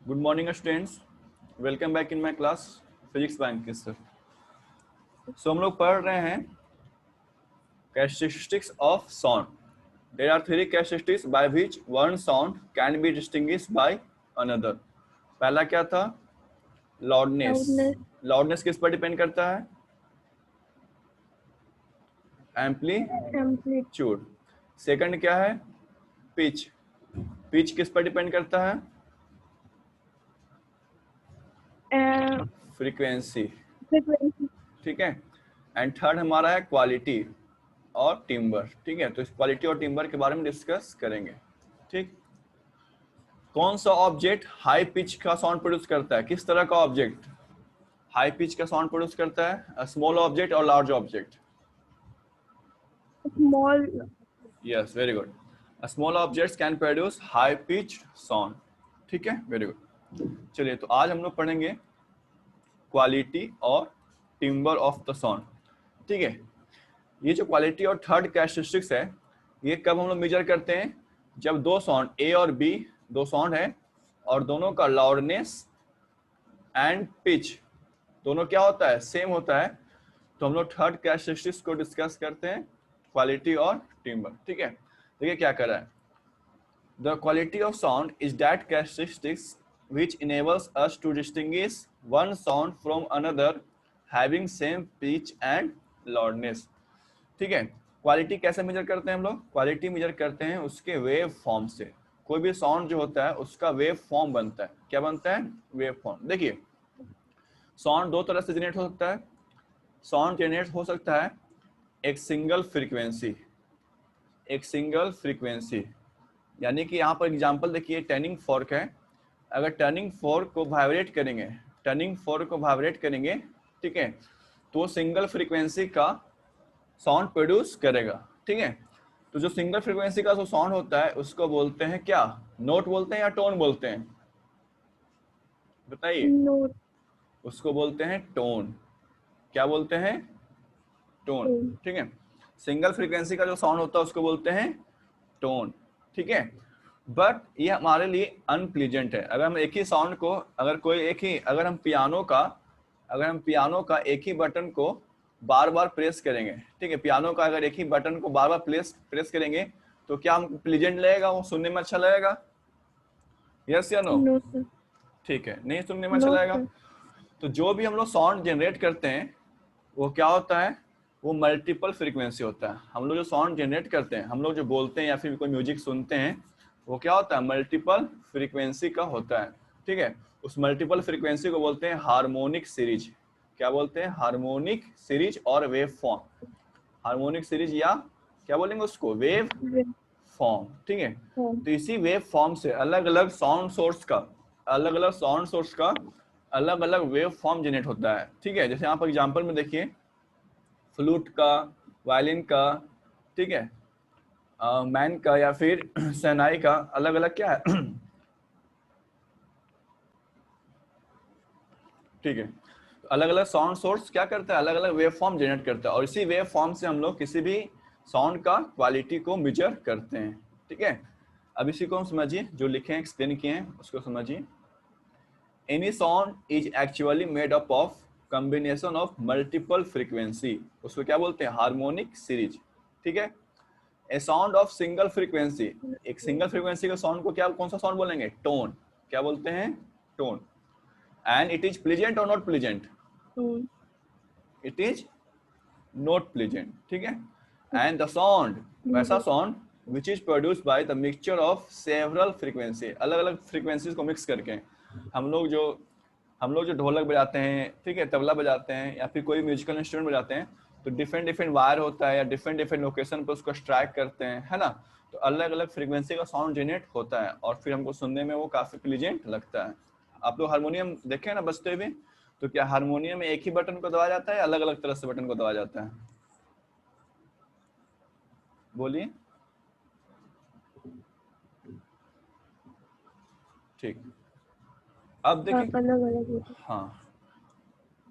Good morning students, welcome back in my class physics bank के sir. So हम लोग पढ़ रहे हैं characteristics of sound. There are three characteristics by which one sound can be distinguished by another. पहला क्या था? Loudness. Loudness. Loudness किस पर डिपेंड करता है? Amplitude. एम्पलीट्यूड। सेकंड क्या है? पिच। पिच किस पर डिपेंड करता है? फ्रीक्वेंसी। Frequency. ठीक है। एंड थर्ड हमारा है क्वालिटी और टिम्बर। ठीक है, तो इस क्वालिटी और टिम्बर के बारे में डिस्कस करेंगे। ठीक, कौन सा ऑब्जेक्ट हाई पिच का साउंड प्रोड्यूस करता है? किस तरह का ऑब्जेक्ट हाई पिच का साउंड प्रोड्यूस करता है? स्मॉल ऑब्जेक्ट और large object? Small. Yes, very good. Small objects can produce high pitch sound. ठीक है, वेरी गुड। चलिए, तो आज हम लोग पढ़ेंगे क्वालिटी और टिम्बर ऑफ द साउंड। ठीक है, ये जो क्वालिटी और थर्ड कैरेक्टरिस्टिक्स है, ये कब हम लोग मेजर करते हैं? जब दो साउंड ए और बी, दो साउंड है और दोनों का लाउडनेस एंड पिच दोनों क्या होता है? सेम होता है। तो हम लोग थर्ड कैरेक्टरिस्टिक्स को डिस्कस करते हैं, क्वालिटी और टिम्बर। ठीक है, देखिए क्या कर रहा है। The quality of sound is that characteristics which enables us to distinguish one sound from another having same pitch and loudness। ठीक है, क्वालिटी कैसे मेजर करते हैं हम लोग? क्वालिटी मेजर करते हैं उसके वेव फॉर्म से। कोई भी साउंड जो होता है उसका वेव फॉर्म बनता है। क्या बनता है? Wave form. देखिए, साउंड दो तरह से जनरेट हो सकता है। साउंड जनरेट हो सकता है एक सिंगल फ्रीक्वेंसी, एक सिंगल फ्रीक्वेंसी। यानी कि यहाँ पर एग्जांपल देखिए, टर्निंग फोर्क है। अगर टर्निंग फोर्क को वाइब्रेट करेंगे, टर्निंग फोर्क को वाइब्रेट करेंगे, ठीक है, तो सिंगल फ्रीक्वेंसी का साउंड प्रोड्यूस करेगा। ठीक है, तो जो सिंगल फ्रीक्वेंसी का जो साउंड होता है उसको बोलते हैं क्या? नोट बोलते हैं या टोन बोलते हैं? बताइए। Note. उसको बोलते हैं टोन। क्या बोलते हैं? टोन। Tone. ठीक है, सिंगल फ्रीक्वेंसी का जो साउंड होता है उसको बोलते हैं टोन। ठीक है, बट ये हमारे लिए अनप्लीजेंट है। अगर हम एक ही साउंड को, अगर कोई एक ही, अगर हम पियानो का एक ही बटन को बार बार प्रेस करेंगे, ठीक है, पियानो का अगर एक ही बटन को बार बार प्रेस करेंगे तो क्या हम प्लीजेंट लगेगा? वो सुनने में अच्छा लगेगा? यस या नो? No, sir. ठीक है, नहीं सुनने में अच्छा No, लगेगा। sir. तो जो भी हम लोग साउंड जनरेट करते हैं वो क्या होता है? वो मल्टीपल फ्रीक्वेंसी होता है। हम लोग जो साउंड जनरेट करते हैं, हम लोग जो बोलते हैं या फिर कोई म्यूजिक सुनते हैं, वो क्या होता है? मल्टीपल फ्रीक्वेंसी का होता है। ठीक है, उस मल्टीपल फ्रीक्वेंसी को बोलते हैं हार्मोनिक सीरीज। क्या बोलते हैं? हार्मोनिक सीरीज और वेव फॉर्म। हार्मोनिक सीरीज या क्या बोलेंगे उसको? Wave Wave form. ठीक है, form. तो इसी वेव फॉर्म से अलग अलग साउंड सोर्स का, अलग अलग साउंड सोर्स का अलग अलग वेव फॉर्म जनरेट होता है। ठीक है, जैसे यहाँ पर एग्जांपल में देखिए, फ्लूट का, वायलिन का, ठीक है, मैन का या फिर शहनाई का अलग अलग क्या है? ठीक है, अलग अलग साउंड सोर्स क्या करता है? अलग अलग वेव फॉर्म जनरेट करता है और इसी वेव फॉर्म से हम लोग किसी भी साउंड का क्वालिटी को मेजर करते हैं। ठीक है, अब इसी को हम समझिए, जो लिखे हैं, एक्सप्लेन किए हैं, उसको समझिए। Any sound is actually made up of combination of multiple frequency. उसको क्या बोलते हैं? Harmonic series. ठीक है, ए साउंड ऑफ सिंगल फ्रीक्वेंसी, एक सिंगल फ्रीक्वेंसी का साउंड को क्या, कौन सा साउंड बोलेंगे? टोन। क्या बोलते हैं? Tone. And it is pleasant और not pleasant? Tone. It is not pleasant. ठीक है, एंड द साउंड, वैसा Pleasant. Sound which is produced by the mixture of several frequency, अलग अलग फ्रीक्वेंसीज को मिक्स करके हम लोग जो हम लोग जो ढोलक बजाते हैं, ठीक है, तबला बजाते हैं या फिर कोई म्यूजिकल इंस्ट्रूमेंट बजाते हैं, तो डिफरेंट डिफरेंट वायर होता है या डिफरेंट डिफरेंट लोकेशन पर उसको स्ट्राइक करते हैं, है ना? तो अलग अलग फ्रीक्वेंसी का साउंड जनरेट होता है और फिर हमको सुनने में वो काफी प्लीजेंट लगता है। आप लोग हारमोनियम देखे ना बजते हुए, तो क्या हारमोनियम में एक ही बटन को दबाया जाता है या अलग अलग तरह से बटन को दबाया जाता है? बोलिए। ठीक, अब देखिए, अलग-अलग. हाँ,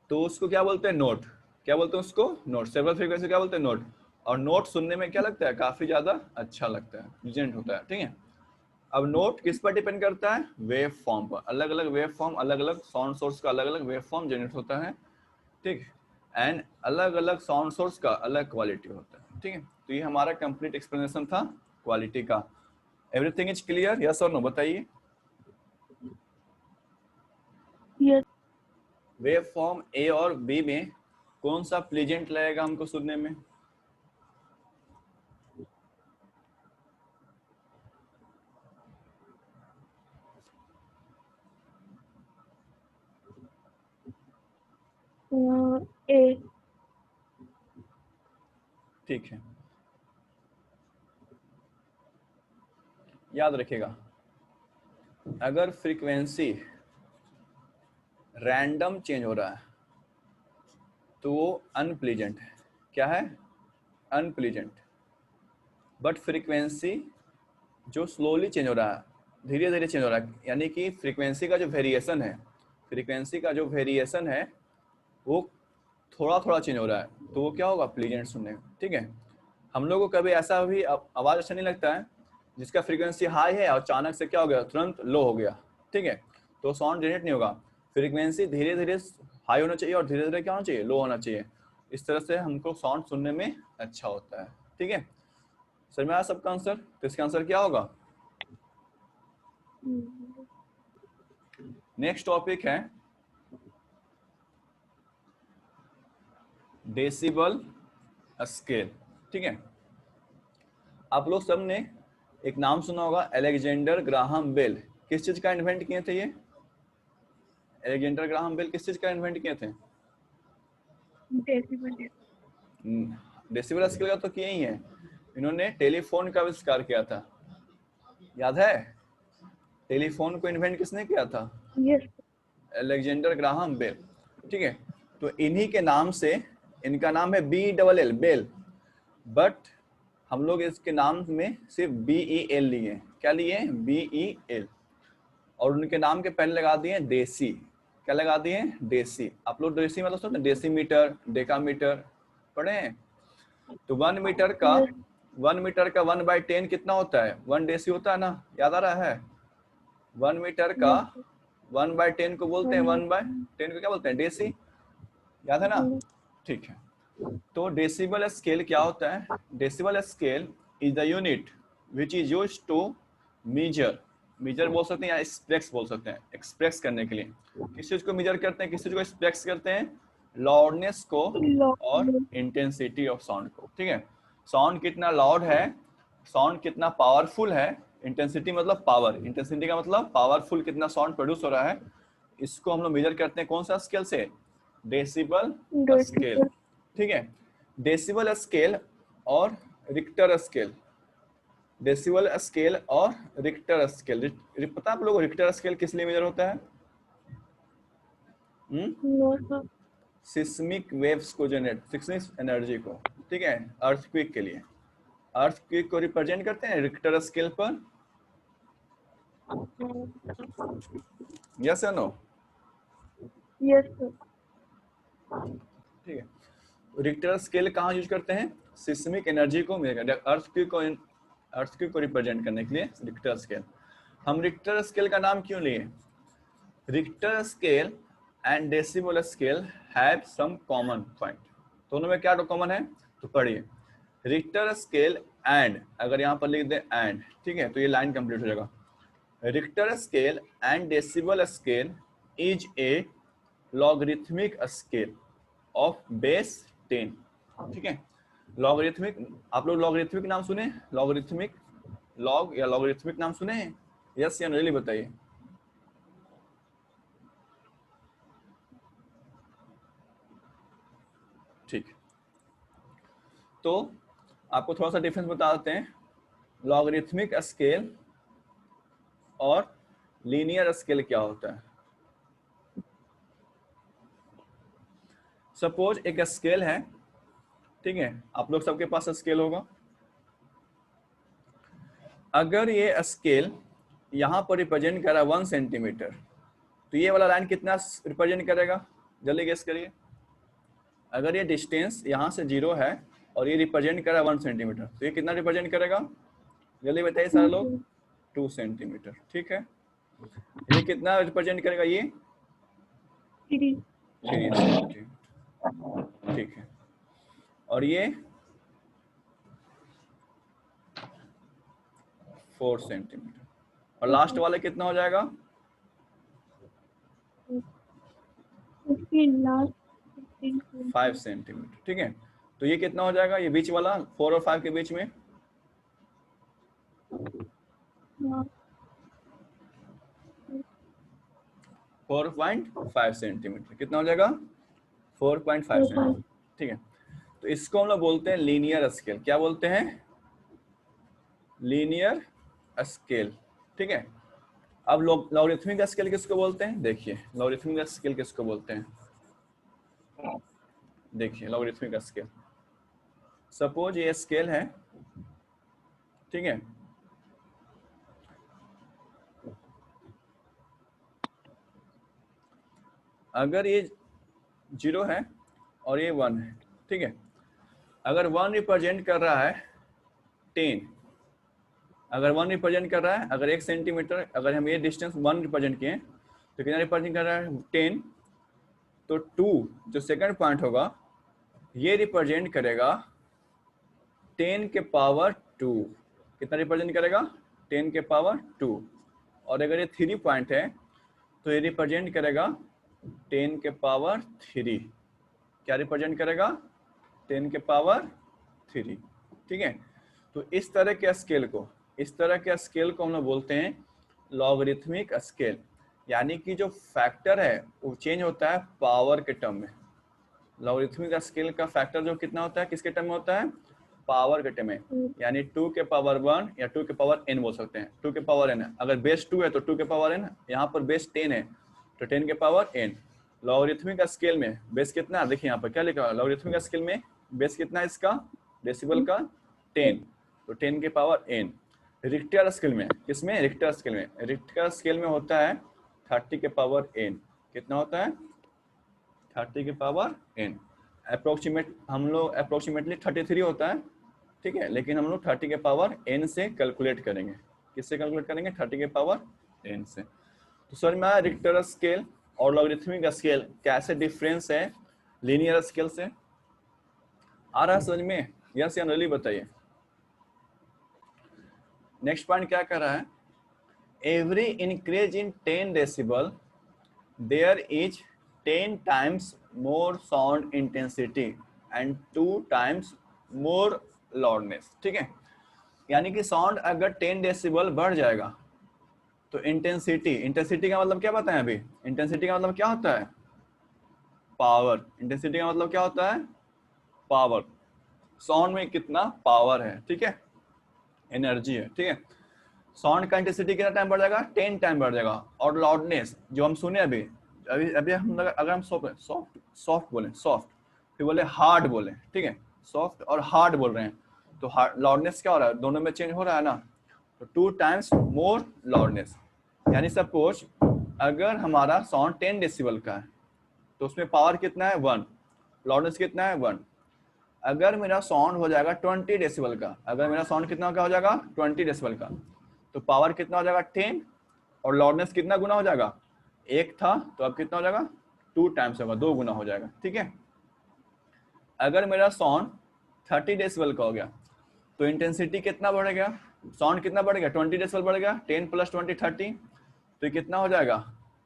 तो उसको क्या बोलते हैं? नोट। क्या बोलते हैं उसको? नोट। सेवरल फ्रीक्वेंसी क्या बोलते हैं? नोट। और नोट सुनने में क्या लगता है? काफी ज्यादा अच्छा लगता है, प्लीजेंट होता है। ठीक है, अब नोट किस पर डिपेंड करता है? वेव फॉर्म पर। अलग अलग वेव फॉर्म, अलग अलग साउंड सोर्स का अलग अलग वेव फॉर्म जनरेट होता है, ठीक। एंड अलग अलग साउंड सोर्स का अलग क्वालिटी होता है, ठीक है। तो ये हमारा कंप्लीट एक्सप्लेनेशन था क्वालिटी का। एवरीथिंग इज क्लियर, यस और नो? बताइए। यस। वेव फॉर्म ए और बी में कौन सा प्लीजेंट लगेगा हमको सुनने में? ए। ठीक है, याद रखिएगा, अगर फ्रीक्वेंसी रैंडम चेंज हो रहा है तो वो अनप्लीजेंट है। क्या है? अनप्लीजेंट। बट फ्रीक्वेंसी जो स्लोली चेंज हो रहा है, धीरे धीरे चेंज हो रहा है, यानी कि फ्रीक्वेंसी का जो वेरिएशन है, फ्रीक्वेंसी का जो वेरिएशन है वो थोड़ा थोड़ा चेंज हो रहा है, तो वो क्या होगा? प्लीजेंट सुनने में, ठीक है। हम लोग को कभी ऐसा भी आवाज अच्छा नहीं लगता है जिसका फ्रीक्वेंसी हाई है और अचानक से क्या हो गया? तुरंत लो हो गया, ठीक है। तो साउंड जनरेट नहीं होगा। फ्रीक्वेंसी धीरे धीरे हाई होना चाहिए और धीरे धीरे क्या होना चाहिए? लो होना चाहिए। इस तरह से हमको साउंड सुनने में अच्छा होता है, ठीक है। सर में आया सबका आंसर? तो इसका आंसर क्या होगा? नेक्स्ट टॉपिक है डेसिबल स्केल, ठीक है। आप लोग सब ने एक नाम सुना होगा, अलेक्जेंडर ग्राहम बेल। किस चीज का इन्वेंट किए थे ये? अलेक्जेंडर ग्राहम बेल किस चीज का इन्वेंट किए थे? डेसिबल। डेसिबल स्केल का तो किए ही है। इन्होंने टेलीफोन का आविष्कार किया था, याद है? टेलीफोन को इन्वेंट किसने किया था? यस। अलेक्जेंडर ग्राहम बेल, ठीक है। तो इन्हीं के नाम से, इनका नाम है BEL बेल, बट हम लोग इसके नाम में सिर्फ BEL लिए। क्या लिए? BEL। और उनके नाम के पहले लगा दिए देसी। क्या लगा दिए? देसी। आप लोग देसी मतलब सुनते हैं? डेसीमीटर, डेकामीटर पढ़े हैं? तो 1 मीटर का, यस। 1 मीटर का 1/10 कितना होता है? 1 डेसी होता है ना, याद आ रहा है? 1 मीटर का यस। 1/10 को बोलते हैं, 1/10 को क्या बोलते हैं? डेसी। याद है ना? ठीक है। तो डेसिबल स्केल क्या होता है? Decibel scale is the unit which is used to measure, measure बोल सकते हैं या एक्सप्रेस बोल सकते हैं, एक्सप्रेस करने के लिए। किस चीज को मेजर करते हैं, किस चीज को एक्सप्रेस करते हैं? लाउडनेस को और इंटेंसिटी ऑफ साउंड को, ठीक है। साउंड कितना लाउड है, साउंड कितना पावरफुल है, इंटेंसिटी मतलब पावर, इंटेंसिटी का मतलब पावरफुल कितना साउंड प्रोड्यूस हो रहा है, इसको हम लोग मेजर करते हैं कौन सा स्केल से? डेसिबल स्केल, ठीक है। डेसिबल स्केल और रिक्टर स्केल, डेसिबल स्केल और रिक्टर स्केल। पता है आप लोगों को रिक्टर स्केल किस लिए मेजर होता है? सिस्मिक वेव्स को जनरेट, सिस्मिक एनर्जी को, ठीक है, अर्थक्वेक के लिए। अर्थक्वेक को रिप्रेजेंट करते हैं रिक्टर स्केल पर, यस या नो? यस। ठीक है। रिक्टर स्केल कहाँ यूज करते हैं? सिस्मिक एनर्जी को मेजर, अर्थक्वेक को रिप्रेजेंट करने के लिए रिक्टर स्केल। हम रिक्टर स्केल का नाम क्यों लिए? Richter scale and decibel scale have some common point. दोनों में क्या कॉमन है? तो पढ़िए, रिक्टर स्केल एंड, अगर यहाँ पर लिख दे एंड, ठीक है, तो ये लाइन कंप्लीट हो जाएगा। Richter scale and decibel scale is a logarithmic scale of base 10, ठीक है। लॉगरिथमिक, आप लोग लॉगरिथमिक नाम सुने? लॉगरिथमिक, लॉग या लॉगरिथमिक नाम सुने हैं? यस या नो बताइए। ठीक, तो आपको थोड़ा सा डिफरेंस बता देते हैं, लॉगरिथमिक स्केल और लीनियर स्केल क्या होता है। सपोज एक स्केल है, ठीक है, आप लोग सबके पास स्केल होगा। अगर ये स्केल यहाँ पर रिप्रेजेंट कर रहा है 1 सेंटीमीटर, तो ये वाला लाइन कितना रिप्रेजेंट करेगा? जल्दी गेस करिए। अगर ये डिस्टेंस यहाँ से 0 है और ये रिप्रेजेंट कर रहा है 1 सेंटीमीटर, तो ये कितना रिप्रेजेंट करेगा? जल्दी बताइए सारे लोग। 2 सेंटीमीटर। ठीक है, ये कितना रिप्रेजेंट करेगा? ये 3 3 सेंटीमीटर। ठीक है, और ये 4 सेंटीमीटर, और लास्ट वाला कितना हो जाएगा? 15 लास्ट 15 5 सेंटीमीटर। ठीक है, तो ये कितना हो जाएगा? ये बीच वाला 4 और 5 के बीच में 4.5 सेंटीमीटर। कितना हो जाएगा? 4.5 सेंटीमीटर। ठीक है, तो इसको हम लोग बोलते हैं लीनियर स्केल। क्या बोलते हैं? Linear scale. ठीक है, अब लॉगरिथमिक स्केल किसको बोलते हैं? देखिए, लॉगरिथमिक स्केल किसको बोलते हैं? देखिए, लॉगरिथमिक स्केल, सपोज ये स्केल है, ठीक है, अगर ये 0 है और ये 1 है, ठीक है, अगर 1 रिप्रेजेंट कर रहा है 10, अगर 1 रिप्रेजेंट कर रहा है, अगर 1 सेंटीमीटर, अगर हम ये डिस्टेंस 1 रिप्रेजेंट किए तो कितना रिप्रेजेंट कर रहा है? 10। तो 2 जो सेकंड पॉइंट होगा ये रिप्रेजेंट करेगा 10 के पावर 2। कितना रिप्रेजेंट करेगा? 10 के पावर 2। और अगर ये 3 पॉइंट है तो ये रिप्रेजेंट करेगा 10 के पावर 3। क्या रिप्रेजेंट करेगा? 10 के पावर 3। ठीक है, तो इस तरह के स्केल को, इस तरह के स्केल को हम लोग बोलते हैं लॉगरिथमिक स्केल, यानी कि जो फैक्टर है वो चेंज होता है पावर के टर्म में। लॉगरिथमिक स्केल का फैक्टर जो कितना होता है, किसके टर्म में होता है? पावर के टर्म में, यानी 2 के पावर 1 या 2 के पावर n बोल सकते हैं। 2 के पावर n है, अगर बेस 2 है तो 2 के पावर n, यहाँ पर बेस 10 है तो 10 के पावर n। लॉगरिथमिक स्केल में बेस कितना है? देखिए यहाँ पर क्या लिखा है, लॉगरिथमिक स्केल में बेस कितना है इसका, डेसिबल का? 10, तो 10 के पावर n। रिक्टर स्केल में, किसमें? रिक्टर स्केल में, रिक्टर स्केल में होता है 30 के पावर n। कितना होता है? 30 के पावर n। अप्रोक्सीमेट हम लोग अप्रोक्सीमेटली 33 होता है, ठीक है, लेकिन हम लोग 30 के पावर n से कैलकुलेट करेंगे। किससे कैलकुलेट करेंगे? 30 के पावर n से। तो समझ में आया रिक्टर स्केल और लॉगरिथमिक स्केल कैसे डिफरेंस है लीनियर स्केल से? आ रहा है समझ में? यस या नो बताइए। नेक्स्ट पॉइंट क्या कर रहा है? Every increase in 10 decibel there is 10 times more sound intensity and 2 times more loudness। ठीक है, यानी कि साउंड अगर 10 डेसिबल बढ़ जाएगा तो इंटेंसिटी, इंटेंसिटी का मतलब क्या बताएं अभी? इंटेंसिटी का मतलब क्या होता है? पावर। इंटेंसिटी का मतलब क्या होता है? पावर। साउंड में कितना पावर है, ठीक है, एनर्जी है, ठीक है। साउंड का इंटेंसिटी कितना टाइम बढ़ जाएगा? 10 टाइम बढ़ जाएगा। और लाउडनेस जो हम सुने अभी अभी अभी हम अगर हम सॉफ्ट सॉफ्ट बोले, सॉफ्ट, फिर बोले हार्ड बोले, ठीक है, सॉफ्ट और हार्ड बोल रहे हैं, तो लाउडनेस क्या हो रहा है? दोनों में चेंज हो रहा है ना, तो 2 times मोर लाउडनेस। यानी सपोज अगर हमारा साउंड 10 डेसिबल का है तो उसमें पावर कितना है? 1, लाउडनेस कितना है? 1। अगर मेरा साउंड हो जाएगा 20 डेसिबल का, अगर मेरा साउंड कितना का हो जाएगा? 20 डेसिबल का, तो पावर कितना हो जाएगा? 10, और लाउडनेस कितना गुना हो जाएगा? 1 था तो अब कितना हो जाएगा? 2 टाइम्स होगा, 2 गुना हो जाएगा, ठीक है। अगर मेरा साउंड 30 डेसिबल का हो गया तो इंटेंसिटी कितना बढ़ गया? साउंड कितना बढ़ गया? 20 डेसिबल बढ़ गया, 10 + 20 30, तो कितना हो जाएगा?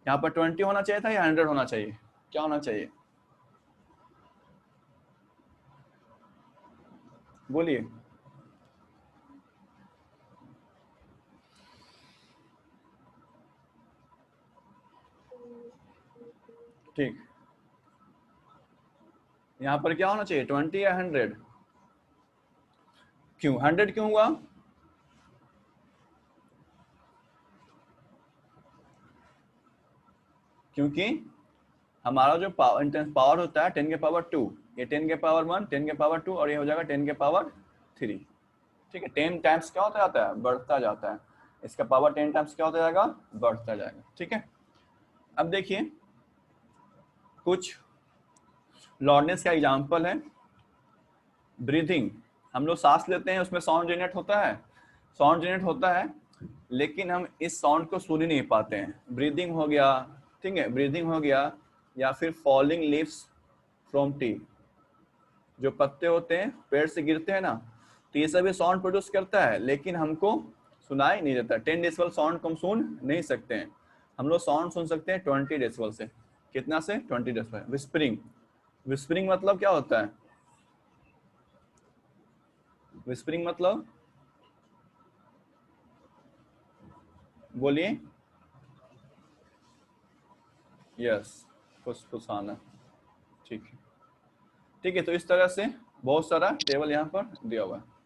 यहाँ पर 20 होना चाहिए था या 100 होना चाहिए? क्या होना चाहिए? बोलिए। ठीक, यहाँ पर क्या होना चाहिए? 20 या 100? क्यों 100 क्यों हुआ? क्योंकि हमारा जो पावर होता है 10 के पावर 2, ये 10 के पावर 1, 10 के पावर 2, और ये हो जाएगा 10 के पावर 3, ठीक है। 10 टाइम्स क्या होता जाता है? बढ़ता जाता है। इसका पावर 10 टाइम्स क्या होता जाएगा? बढ़ता जाएगा, ठीक है। अब देखिए कुछ लाउडनेस का एग्जांपल है। ब्रीथिंग, हम लोग सांस लेते हैं उसमें साउंड जनरेट होता है, साउंड जनरेट होता है, लेकिन हम इस साउंड को सुन ही नहीं पाते हैं। ब्रीदिंग हो गया, ठीक है, ब्रीदिंग हो गया, या फिर फॉलिंग लीव्स फ्रॉम टी, जो पत्ते होते हैं पेड़ से गिरते हैं ना, तो ये सभी साउंड प्रोड्यूस करता है, लेकिन हमको सुनाई नहीं देता। 10 डेसिबल साउंड को हम सुन नहीं सकते हैं। हम लोग साउंड सुन सकते हैं 20 डेसिबल से। कितना से? 20 डेसिबल। विस्परिंग, विस्परिंग मतलब क्या होता है? विस्परिंग मतलब बोलिए। यस, फुसफुसाना। ठीक है, ठीक है। तो इस तरह से बहुत सारा टेबल यहाँ पर दिया हुआ है।